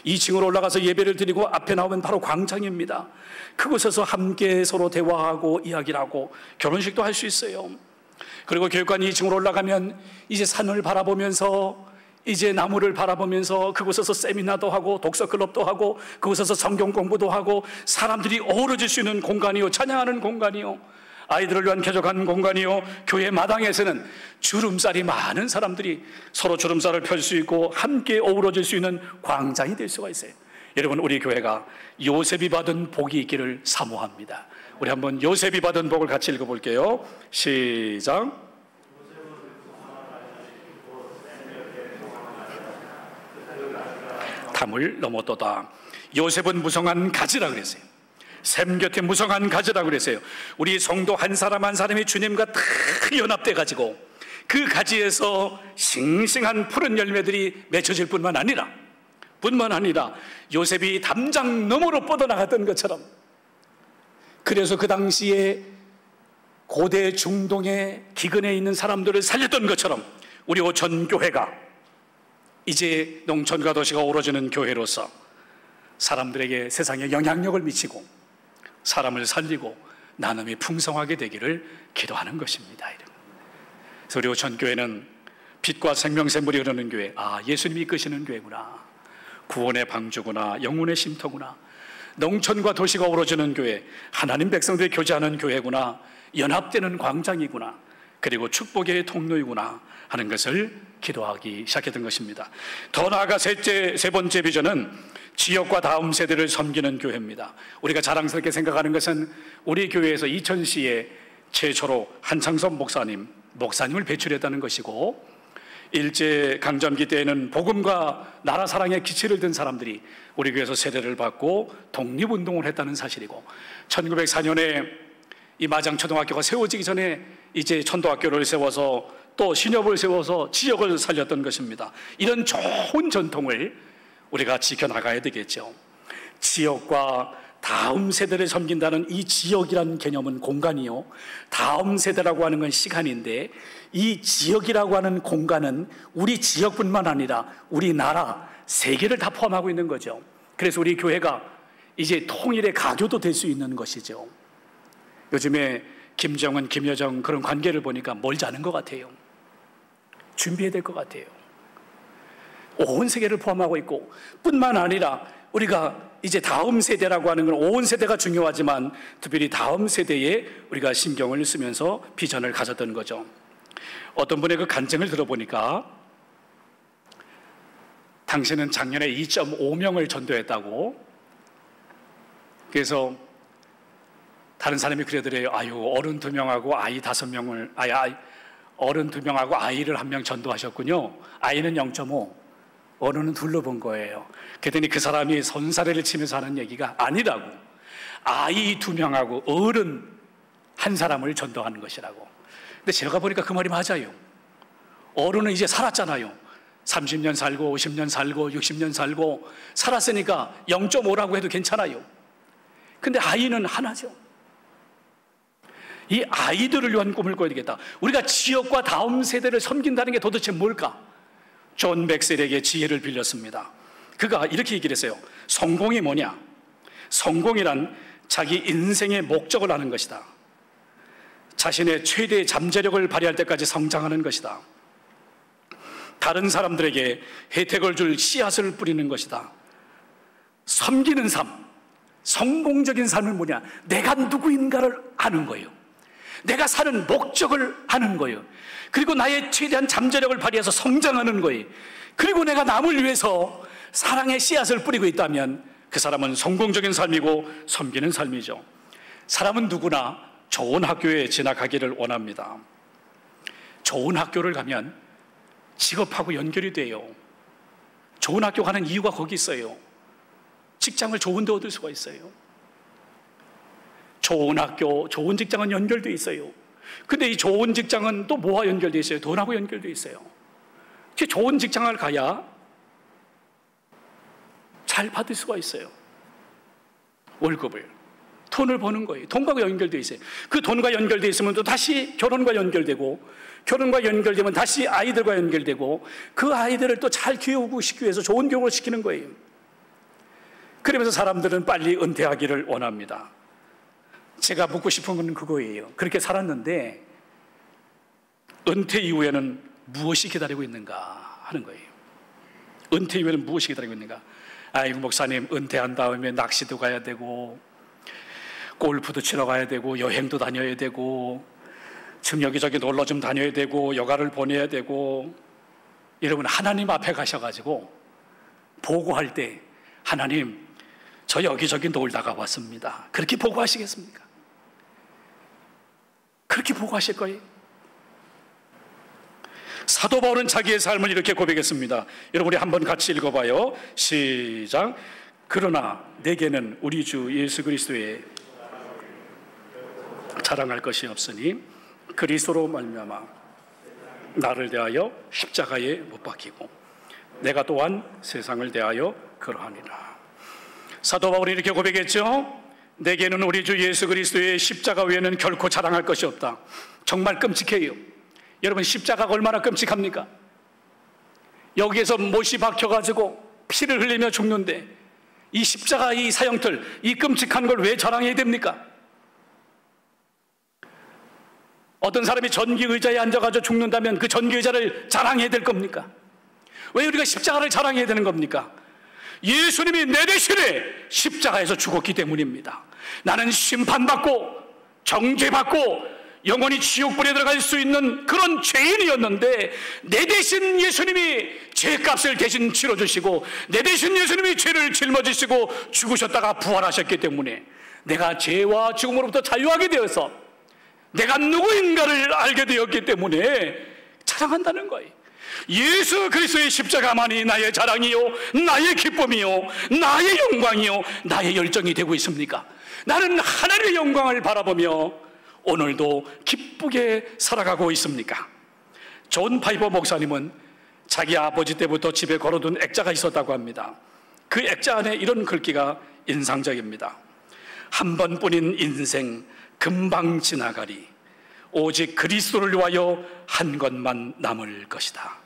2층으로 올라가서 예배를 드리고 앞에 나오면 바로 광장입니다. 그곳에서 함께 서로 대화하고 이야기를 하고 결혼식도 할 수 있어요. 그리고 교육관 2층으로 올라가면 이제 산을 바라보면서 이제 나무를 바라보면서 그곳에서 세미나도 하고 독서클럽도 하고 그곳에서 성경 공부도 하고 사람들이 어우러질 수 있는 공간이요, 찬양하는 공간이요, 아이들을 위한 쾌적한 공간이요, 교회 마당에서는 주름살이 많은 사람들이 서로 주름살을 펼 수 있고 함께 어우러질 수 있는 광장이 될 수가 있어요. 여러분, 우리 교회가 요셉이 받은 복이 있기를 사모합니다. 우리 한번 요셉이 받은 복을 같이 읽어볼게요. 시작. 담을 넘었도다. 요셉은 무성한 가지라 그랬어요. 샘 곁에 무성한 가지라 그랬어요. 우리 성도 한 사람 한 사람이 주님과 다 연합돼 가지고 그 가지에서 싱싱한 푸른 열매들이 맺혀질 뿐만 아니라 요셉이 담장 너머로 뻗어나갔던 것처럼, 그래서 그 당시에 고대 중동의 기근에 있는 사람들을 살렸던 것처럼 우리 오천교회가 이제 농촌과 도시가 어우러지는 교회로서 사람들에게 세상에 영향력을 미치고 사람을 살리고 나눔이 풍성하게 되기를 기도하는 것입니다. 그래서 우리 오천교회는 빛과 생명샘물이 흐르는 교회, 예수님이 이끄시는 교회구나, 구원의 방주구나, 영혼의 쉼터구나, 농촌과 도시가 어우러지는 교회, 하나님 백성들이 교제하는 교회구나, 연합되는 광장이구나, 그리고 축복의 통로이구나 하는 것을 기도하기 시작했던 것입니다. 더 나아가 세 번째 비전은 지역과 다음 세대를 섬기는 교회입니다. 우리가 자랑스럽게 생각하는 것은 우리 교회에서 2000시에 최초로 한창섭 목사님을 배출했다는 것이고, 일제강점기 때에는 복음과 나라 사랑의 기치를 든 사람들이 우리 교회에서 세례를 받고 독립운동을 했다는 사실이고, 1904년에 이 마장초등학교가 세워지기 전에 이제 천도학교를 세워서 또 신협을 세워서 지역을 살렸던 것입니다. 이런 좋은 전통을 우리가 지켜나가야 되겠죠. 지역과 다음 세대를 섬긴다는 이 지역이라는 개념은 공간이요, 다음 세대라고 하는 건 시간인데, 이 지역이라고 하는 공간은 우리 지역뿐만 아니라 우리나라, 세계를 다 포함하고 있는 거죠. 그래서 우리 교회가 이제 통일의 가교도 될 수 있는 것이죠. 요즘에 김정은, 김여정 그런 관계를 보니까 멀지 않은 것 같아요. 준비해야 될 것 같아요. 온 세계를 포함하고 있고, 뿐만 아니라 우리가 이제 다음 세대라고 하는 건 온 세대가 중요하지만 특별히 다음 세대에 우리가 신경을 쓰면서 비전을 가졌던 거죠. 어떤 분의 그 간증을 들어보니까 당신은 작년에 2.5명을 전도했다고. 그래서 다른 사람이 그러더래요. 어른 2명하고 아이 5명을, 어른 2명하고 아이를 1명 전도하셨군요. 아이는 0.5, 어른은 2로 본 거예요. 그랬더니 그 사람이 손사래를 치면서 하는 얘기가 아니라고, 아이 2명하고 어른 1사람을 전도하는 것이라고. 근데 제가 보니까 그 말이 맞아요. 어른은 이제 살았잖아요. 30년 살고 50년 살고 60년 살고 살았으니까 0.5라고 해도 괜찮아요. 근데 아이는 하나죠. 이 아이들을 위한 꿈을 꿔야 되겠다. 우리가 지역과 다음 세대를 섬긴다는 게 도대체 뭘까? 존 맥셀에게 지혜를 빌렸습니다. 그가 이렇게 얘기를 했어요. 성공이 뭐냐? 성공이란 자기 인생의 목적을 아는 것이다. 자신의 최대의 잠재력을 발휘할 때까지 성장하는 것이다. 다른 사람들에게 혜택을 줄 씨앗을 뿌리는 것이다. 섬기는 삶, 성공적인 삶은 뭐냐? 내가 누구인가를 아는 거예요. 내가 사는 목적을 아는 거예요. 그리고 나의 최대한 잠재력을 발휘해서 성장하는 거예요. 그리고 내가 남을 위해서 사랑의 씨앗을 뿌리고 있다면 그 사람은 성공적인 삶이고 섬기는 삶이죠. 사람은 누구나 좋은 학교에 진학하기를 원합니다. 좋은 학교를 가면 직업하고 연결이 돼요. 좋은 학교 가는 이유가 거기 있어요. 직장을 좋은 데 얻을 수가 있어요. 좋은 학교, 좋은 직장은 연결되어 있어요. 근데 이 좋은 직장은 또 뭐와 연결되어 있어요? 돈하고 연결되어 있어요. 좋은 직장을 가야 잘 받을 수가 있어요. 월급을, 돈을 버는 거예요. 돈과 연결되어 있어요. 그 돈과 연결되어 있으면 또 다시 결혼과 연결되고, 결혼과 연결되면 다시 아이들과 연결되고, 그 아이들을 또 잘 교육시키기 위해서 좋은 교육을 시키는 거예요. 그러면서 사람들은 빨리 은퇴하기를 원합니다. 제가 묻고 싶은 건 그거예요. 그렇게 살았는데 은퇴 이후에는 무엇이 기다리고 있는가 하는 거예요. 은퇴 이후에는 무엇이 기다리고 있는가? 아이고, 목사님, 은퇴한 다음에 낚시도 가야 되고, 골프도 치러 가야 되고, 여행도 다녀야 되고, 지금 여기저기 놀러 좀 다녀야 되고, 여가를 보내야 되고. 여러분, 하나님 앞에 가셔가지고 보고할 때, 하나님, 저 여기저기 놀다가 왔습니다, 그렇게 보고하시겠습니까? 그렇게 보고하실 거예요? 사도 바울은 자기의 삶을 이렇게 고백했습니다. 여러분, 우리 한번 같이 읽어봐요. 시작. 그러나 내게는 우리 주 예수 그리스도의 자랑할 것이 없으니 그리스도로 말미암아 나를 대하여 십자가에 못 박히고 내가 또한 세상을 대하여 그러하니라. 사도 바울이 이렇게 고백했죠. 내게는 우리 주 예수 그리스도의 십자가 외에는 결코 자랑할 것이 없다. 정말 끔찍해요. 여러분, 십자가가 얼마나 끔찍합니까? 여기에서 못이 박혀가지고 피를 흘리며 죽는데 이 십자가, 이 사형틀, 이 끔찍한 걸 왜 자랑해야 됩니까? 어떤 사람이 전기 의자에 앉아가지고 죽는다면 그 전기 의자를 자랑해야 될 겁니까? 왜 우리가 십자가를 자랑해야 되는 겁니까? 예수님이 내 대신에 십자가에서 죽었기 때문입니다. 나는 심판받고 정죄받고 영원히 지옥불에 들어갈 수 있는 그런 죄인이었는데 내 대신 예수님이 죄값을 대신 치러주시고 내 대신 예수님이 죄를 짊어지시고 죽으셨다가 부활하셨기 때문에 내가 죄와 죽음으로부터 자유하게 되어서 내가 누구인가를 알게 되었기 때문에 자랑한다는 거예요. 예수 그리스도의 십자가만이 나의 자랑이요, 나의 기쁨이요, 나의 영광이요, 나의 열정이 되고 있습니까? 나는 하나님의 영광을 바라보며 오늘도 기쁘게 살아가고 있습니까? 존 파이버 목사님은 자기 아버지 때부터 집에 걸어둔 액자가 있었다고 합니다. 그 액자 안에 이런 글귀가 인상적입니다. 한 번뿐인 인생 금방 지나가리. 오직 그리스도를 위하여 한 것만 남을 것이다.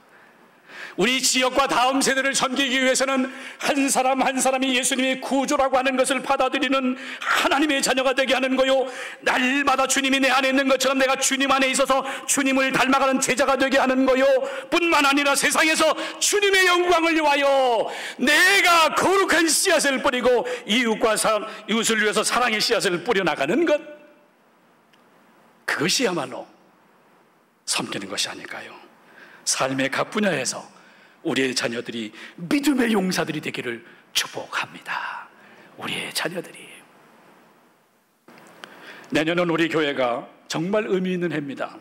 우리 지역과 다음 세대를 섬기기 위해서는 한 사람 한 사람이 예수님의 구주라고 하는 것을 받아들이는 하나님의 자녀가 되게 하는 거요, 날마다 주님이 내 안에 있는 것처럼 내가 주님 안에 있어서 주님을 닮아가는 제자가 되게 하는 거요, 뿐만 아니라 세상에서 주님의 영광을 위하여 내가 거룩한 씨앗을 뿌리고 이웃을 위해서 사랑의 씨앗을 뿌려나가는 것, 그것이야말로 섬기는 것이 아닐까요? 삶의 각 분야에서 우리의 자녀들이 믿음의 용사들이 되기를 축복합니다. 우리의 자녀들이. 내년은 우리 교회가 정말 의미 있는 해입니다.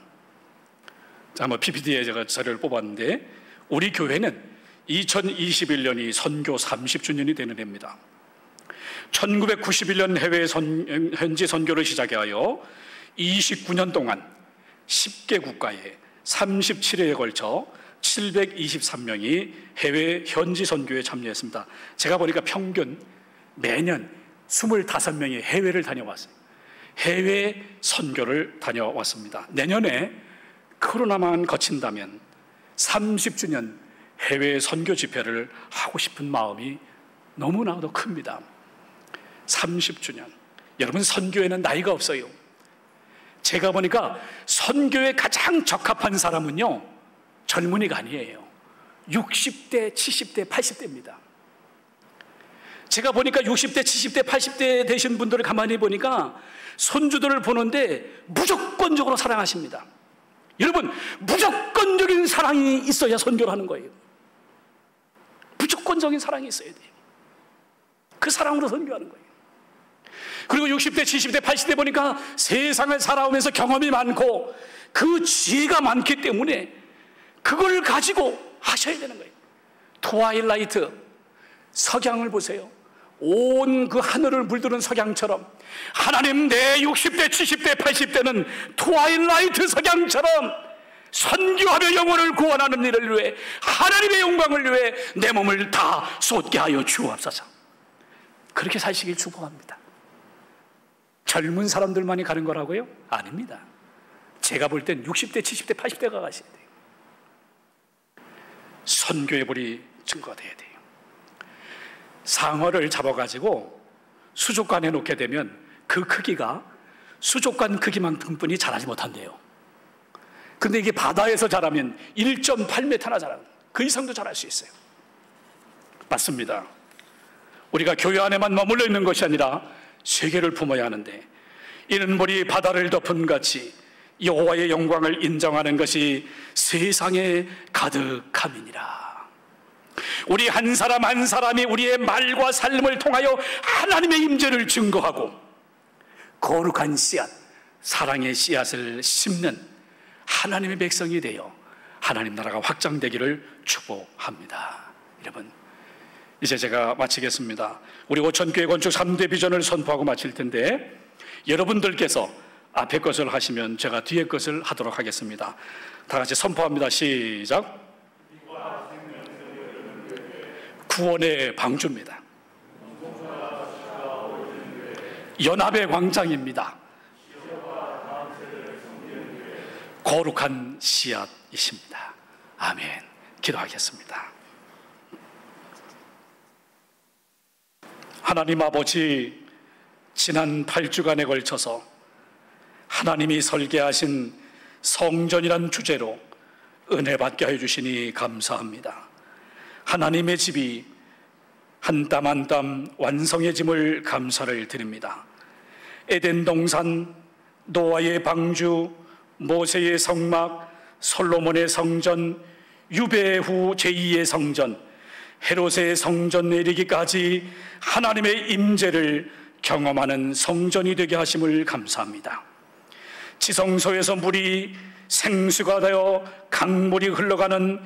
자, 한번 PPT에 제가 자료를 뽑았는데 우리 교회는 2021년이 선교 30주년이 되는 해입니다. 1991년 해외 현지 선교를 시작하여 29년 동안 10개 국가에 37회에 걸쳐 723명이 해외 현지 선교에 참여했습니다. 제가 보니까 평균 매년 25명이 해외를 다녀왔어요. 해외 선교를 다녀왔습니다. 내년에 코로나만 거친다면 30주년 해외 선교 집회를 하고 싶은 마음이 너무나도 큽니다. 30주년. 여러분, 선교에는 나이가 없어요. 제가 보니까 선교에 가장 적합한 사람은요, 젊은이가 아니에요. 60대, 70대, 80대입니다. 제가 보니까 60대, 70대, 80대 되신 분들을 가만히 보니까 손주들을 보는데 무조건적으로 사랑하십니다. 여러분, 무조건적인 사랑이 있어야 선교를 하는 거예요. 무조건적인 사랑이 있어야 돼요. 그 사랑으로 선교하는 거예요. 그리고 60대, 70대, 80대 보니까 세상을 살아오면서 경험이 많고 그 지혜가 많기 때문에 그걸 가지고 하셔야 되는 거예요. 트와일라이트, 석양을 보세요. 온 그 하늘을 물드는 석양처럼 하나님 내 60대, 70대, 80대는 트와일라이트 석양처럼 선교하며 영혼을 구원하는 일을 위해 하나님의 영광을 위해 내 몸을 다 쏟게 하여 주옵소서. 그렇게 사시길 축복합니다. 젊은 사람들만이 가는 거라고요? 아닙니다. 제가 볼 땐 60대, 70대, 80대가 가셔야 돼요. 선교의 불이 증거가 돼야 돼요. 상어를 잡아가지고 수족관에 놓게 되면 그 크기가 수족관 크기만큼뿐이 자라지 못한대요. 근데 이게 바다에서 자라면 1.8m나 자라요. 그 이상도 자랄 수 있어요. 맞습니다. 우리가 교회 안에만 머물러 있는 것이 아니라 세계를 품어야 하는데, 이는 물이 바다를 덮은 같이 여호와의 영광을 인정하는 것이 세상에 가득함이니라. 우리 한 사람 한 사람이 우리의 말과 삶을 통하여 하나님의 임재를 증거하고 거룩한 씨앗, 사랑의 씨앗을 심는 하나님의 백성이 되어 하나님 나라가 확장되기를 축복합니다. 여러분, 이제 제가 마치겠습니다. 우리 오천교회 건축 3대 비전을 선포하고 마칠 텐데, 여러분들께서 앞에 것을 하시면 제가 뒤에 것을 하도록 하겠습니다. 다 같이 선포합니다. 시작. 구원의 방주입니다. 연합의 광장입니다. 거룩한 씨앗이십니다. 아멘. 기도하겠습니다. 하나님 아버지, 지난 8주간에 걸쳐서 하나님이 설계하신 성전이란 주제로 은혜 받게 해주시니 감사합니다. 하나님의 집이 한 땀 한 땀 완성해짐을 감사를 드립니다. 에덴 동산, 노아의 방주, 모세의 성막, 솔로몬의 성전, 유배 후 제2의 성전, 헤롯의 성전에 이르기까지 하나님의 임재를 경험하는 성전이 되게 하심을 감사합니다. 지성소에서 물이 생수가 되어 강물이 흘러가는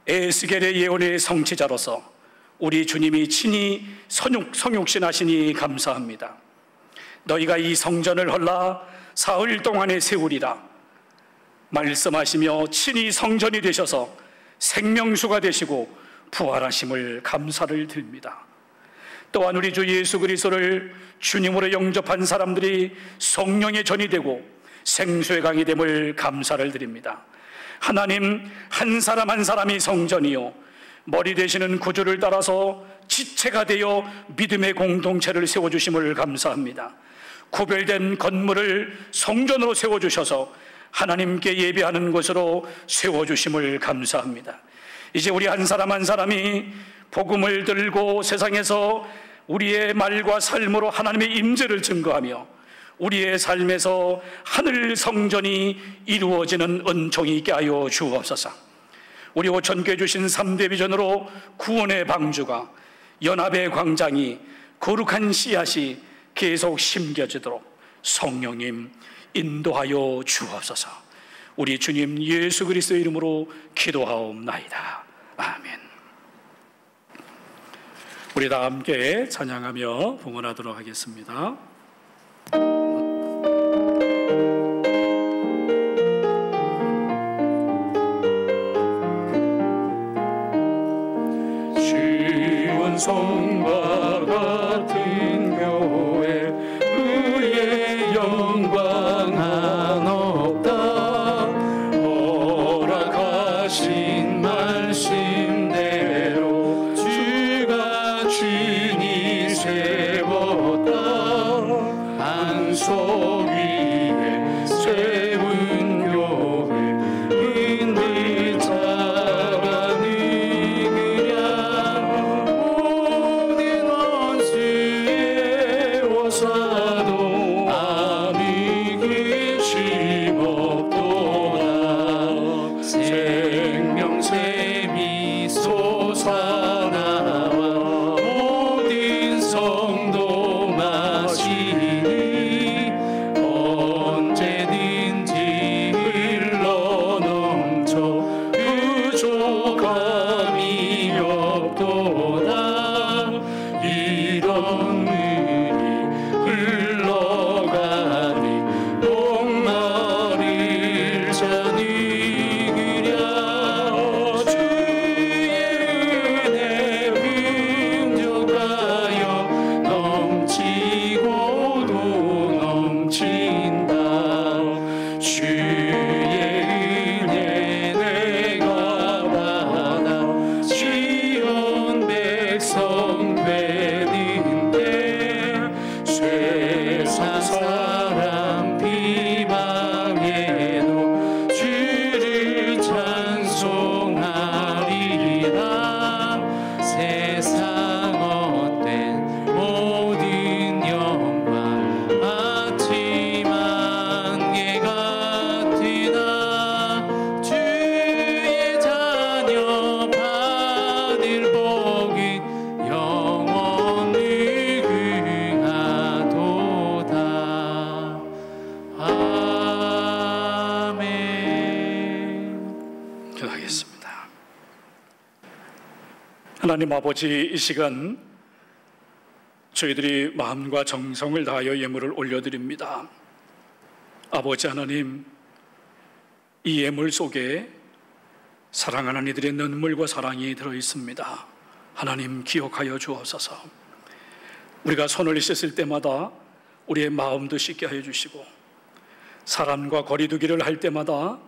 에스겔의 예언의 성취자로서 우리 주님이 친히 성육신하시니 감사합니다. 너희가 이 성전을 헐라 사흘 동안에 세우리라 말씀하시며 친히 성전이 되셔서 생명수가 되시고 부활하심을 감사를 드립니다. 또한 우리 주 예수 그리스도를 주님으로 영접한 사람들이 성령의 전이 되고 생수의 강이 됨을 감사를 드립니다. 하나님, 한 사람 한 사람이 성전이요 머리 되시는 구주를 따라서 지체가 되어 믿음의 공동체를 세워주심을 감사합니다. 구별된 건물을 성전으로 세워주셔서 하나님께 예배하는 곳으로 세워주심을 감사합니다. 이제 우리 한 사람 한 사람이 복음을 들고 세상에서 우리의 말과 삶으로 하나님의 임재를 증거하며 우리의 삶에서 하늘 성전이 이루어지는 은총이 있게 하여 주옵소서. 우리 오천교회 주신 3대 비전으로 구원의 방주가, 연합의 광장이, 거룩한 씨앗이 계속 심겨지도록 성령님 인도하여 주옵소서. 우리 주님 예수 그리스도의 이름으로 기도하옵나이다. 아멘. 우리 다 함께 찬양하며 봉헌하도록 하겠습니다. 성과 같은 교회 그의 영광 한없다. 허락하신 말씀대로 주가 친히 세웠다. 한속 위에 세운 교회 인들 자가 누구랴. 사도 아미 계심 없도다. 생명 기도하겠습니다. 하나님 아버지, 이 시간 저희들이 마음과 정성을 다하여 예물을 올려드립니다. 아버지 하나님, 이 예물 속에 사랑하는 이들의 눈물과 사랑이 들어있습니다. 하나님 기억하여 주옵소서. 우리가 손을 씻을 때마다 우리의 마음도 씻게 하여 주시고, 사람과 거리두기를 할 때마다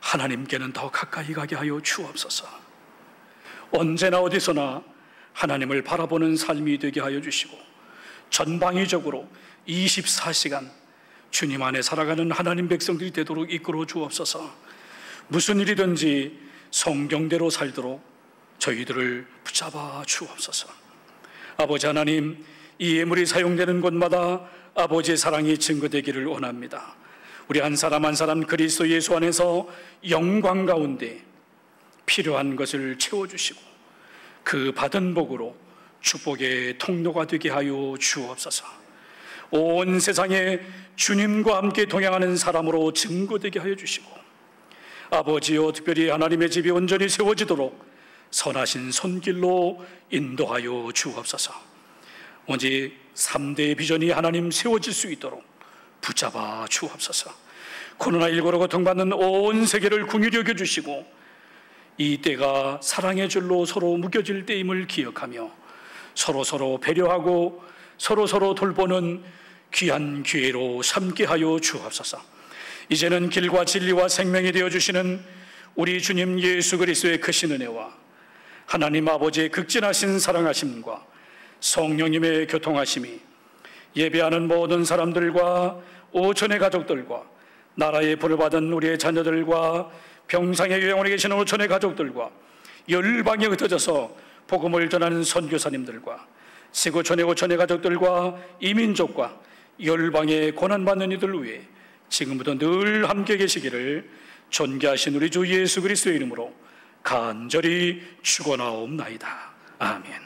하나님께는 더 가까이 가게 하여 주옵소서. 언제나 어디서나 하나님을 바라보는 삶이 되게 하여 주시고, 전방위적으로 24시간 주님 안에 살아가는 하나님 백성들이 되도록 이끌어 주옵소서. 무슨 일이든지 성경대로 살도록 저희들을 붙잡아 주옵소서. 아버지 하나님, 이 예물이 사용되는 곳마다 아버지의 사랑이 증거되기를 원합니다. 우리 한 사람 한 사람 그리스도 예수 안에서 영광 가운데 필요한 것을 채워주시고, 그 받은 복으로 축복의 통로가 되게 하여 주옵소서. 온 세상에 주님과 함께 동행하는 사람으로 증거되게 하여 주시고, 아버지여, 특별히 하나님의 집이 온전히 세워지도록 선하신 손길로 인도하여 주옵소서. 오직 3대의 비전이 하나님 세워질 수 있도록 붙잡아 주옵소서. 코로나19로 고통받는 온 세계를 긍휼히 여겨주시고, 이 때가 사랑의 줄로 서로 묶여질 때임을 기억하며 서로 배려하고 서로 돌보는 귀한 기회로 삼게 하여 주옵소서. 이제는 길과 진리와 생명이 되어주시는 우리 주님 예수 그리스도의 크신 은혜와 하나님 아버지의 극진하신 사랑하심과 성령님의 교통하심이 예배하는 모든 사람들과 오천의 가족들과 나라의 부를 받은 우리의 자녀들과 평상의 요양원에 계시는 오천의 가족들과 열방에 흩어져서 복음을 전하는 선교사님들과 세고천의 오천의 가족들과 이민족과 열방에 고난받는 이들 위해 지금부터 늘 함께 계시기를 존귀하신 우리 주 예수 그리스도의 이름으로 간절히 축원하옵나이다. 아멘.